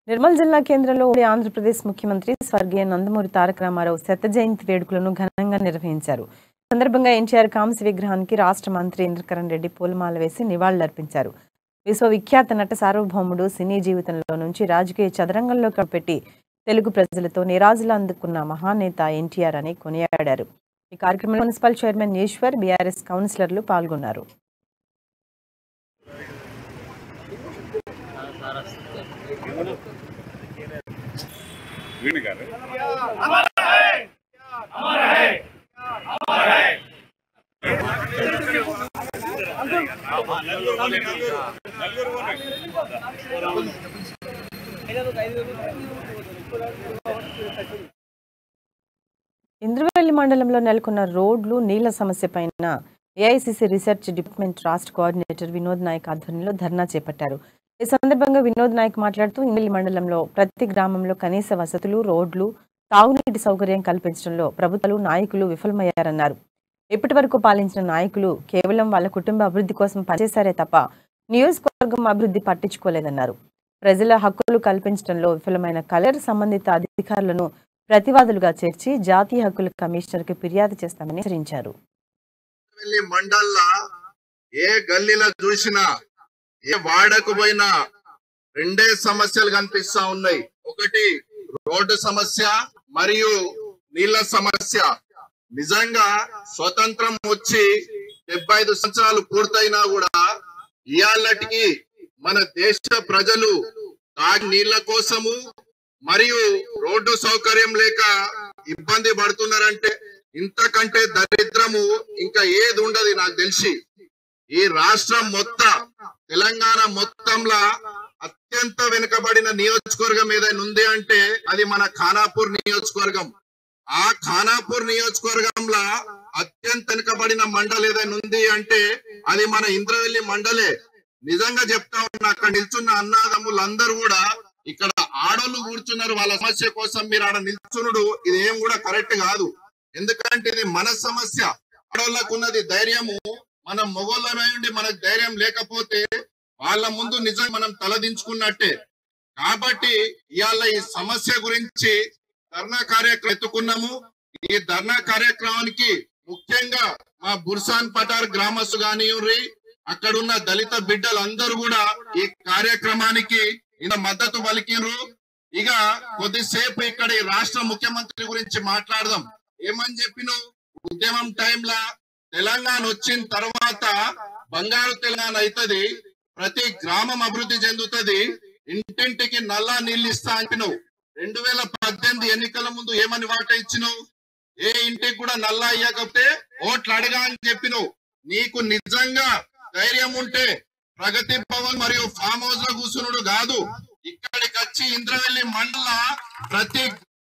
నిర్మల్ జిల్లా కేంద్రంలో ఆంధ్రప్రదేశ్ ముఖ్యమంత్రి స్వర్గీయ నందమూరి తారక రామారావు శత జయంతి వేడుకలను ఘనంగా నిర్వహించారు. సందర్భంగా ఎన్టీఆర్ కాంస్య విగ్రహానికి రాష్ట్ర మంత్రి ఇంద్రకరణ్ రెడ్డి పూలమాల వేసి నివాళులర్పించారు. విశ్వవిఖ్యాత నట సార్వభౌముడు సినీ జీవితంలో నుంచి రాజకీయ చదరంగంలో పెట్టి తెలుగు ప్రజలతో నిరాజులు అందుకున్న మహానేత ఎన్టీఆర్ అని కొనియాడారు. ఈ కార్యక్రమంలో మున్సిపల్ చైర్మన్ ఈశ్వర్, బీఆర్ఎస్ కౌన్సిలర్లు పాల్గొన్నారు. ఇంద్రవెల్లి మండలంలో నెలకొన్న రోడ్లు నీళ్ల సమస్యపైన ఏఐసీసీ రీసెర్చ్ డిపార్ట్మెంట్ రాష్ట్ర కోఆర్డినేటర్ వినోద్ నాయక్ ఆధ్వర్యంలో ధర్నా చేపట్టారు. ఈ సందర్భంగా వినోద్ నాయక్ మాట్లాడుతూ ఇంద్రవెల్లి మండలంలో ప్రతి గ్రామంలో కనీస వసతులు, రోడ్లు, తాగునీటి సౌకర్యం కల్పించడంలో ప్రభుత్వాలు, నాయకులు విఫలమయ్యారన్నారు. ఇప్పటి వరకు పాలించిన నాయకులు కేవలం వాళ్ళ కుటుంబ అభివృద్ధి కోసం పనిచేశారే తప్ప నియోజకవర్గం అభివృద్ధి పట్టించుకోలేదన్నారు. ప్రజల హక్కులు కల్పించడంలో విఫలమైన కలెక్టర్ సంబంధిత అధికారులను ప్రతివాదులుగా చేర్చి జాతీయ హక్కుల కమిషనర్కి ఫిర్యాదు చేస్తామని హెచ్చరించారు. మండల్లా ఏ గల్లీలో చూసినా, ఏ వాడకు పోయినా రెండే సమస్యలు కనిపిస్తా ఉన్నాయి. ఒకటి రోడ్డు సమస్య మరియు నీళ్ల సమస్య. నిజంగా స్వతంత్రం వచ్చి 75 సంవత్సరాలు పూర్తయినా కూడా ఇయాళ్ళటికి మన దేశ ప్రజలు తాగి నీళ్ల కోసము మరియు రోడ్డు సౌకర్యం లేక ఇబ్బంది పడుతున్నారంటే ఇంతకంటే దరిద్రము ఇంకా ఏది ఉండదు నాకు తెలిసి. ఈ రాష్ట్రం మొత్తం, తెలంగాణ మొత్తంలో అత్యంత వెనుకబడిన నియోజకవర్గం ఏదైనా ఉంది అంటే అది మన ఖానాపూర్ నియోజకవర్గం. ఆ ఖానాపూర్ నియోజకవర్గంలో అత్యంత వెనుకబడిన మండలి ఏదైనా ఉంది అంటే అది మన ఇంద్రవెల్లి మండలే. నిజంగా చెప్తా ఉన్నా, అక్కడ నిల్చున్న అన్నదమ్ములందరూ కూడా ఇక్కడ ఆడోళ్ళు కూర్చున్నారు వాళ్ళ సమస్య కోసం. మీరు ఆడ నిల్చునుడు ఇది ఏం కూడా కరెక్ట్ కాదు. ఎందుకంటే ఇది మన సమస్య. ఆడోళ్ళకు ఉన్నది ధైర్యము, మనం మొగోళ్ళమై ఉండి మనకు ధైర్యం లేకపోతే వాళ్ళ ముందు నిజంగా మనం తలదించుకున్నట్టే. కాబట్టి ఇవాళ ఈ సమస్య గురించి ధర్నా కార్యక్రమం ఎత్తుకున్నాము. ఈ ధర్నా కార్యక్రమానికి ముఖ్యంగా మా బుర్సాన్ పటార్ గ్రామస్తు కానివ్వండి, అక్కడున్న దళిత బిడ్డలందరూ కూడా ఈ కార్యక్రమానికి ఇంత మద్దతు పలికిరు. ఇక కొద్దిసేపు ఇక్కడ ఈ రాష్ట్ర ముఖ్యమంత్రి గురించి మాట్లాడదాం. ఏమని చెప్పిన ఉద్యమం టైంలా తెలంగాణ వచ్చిన తర్వాత బంగారు తెలంగాణ అవుతుంది, ప్రతి గ్రామం అభివృద్ధి చెందుతుంది, ఇంటింటికి నల్లా నీళ్ళు ఇస్తా అంటున్నావు. 2018 ఎన్నికల ముందు ఏమని వాట ఇచ్చినావు? ఏ ఇంటికి కూడా నల్లా ఇయ్యకపోతే ఓట్లు అడగా అని చెప్పినావు. నీకు నిజంగా ధైర్యం ఉంటే ప్రగతి భవన్ మరియు ఫామ్ హౌస్ లో కూర్చున్నాడు కాదు, ఇక్కడికి వచ్చి ఇంద్రవెల్లి మండల ప్రతి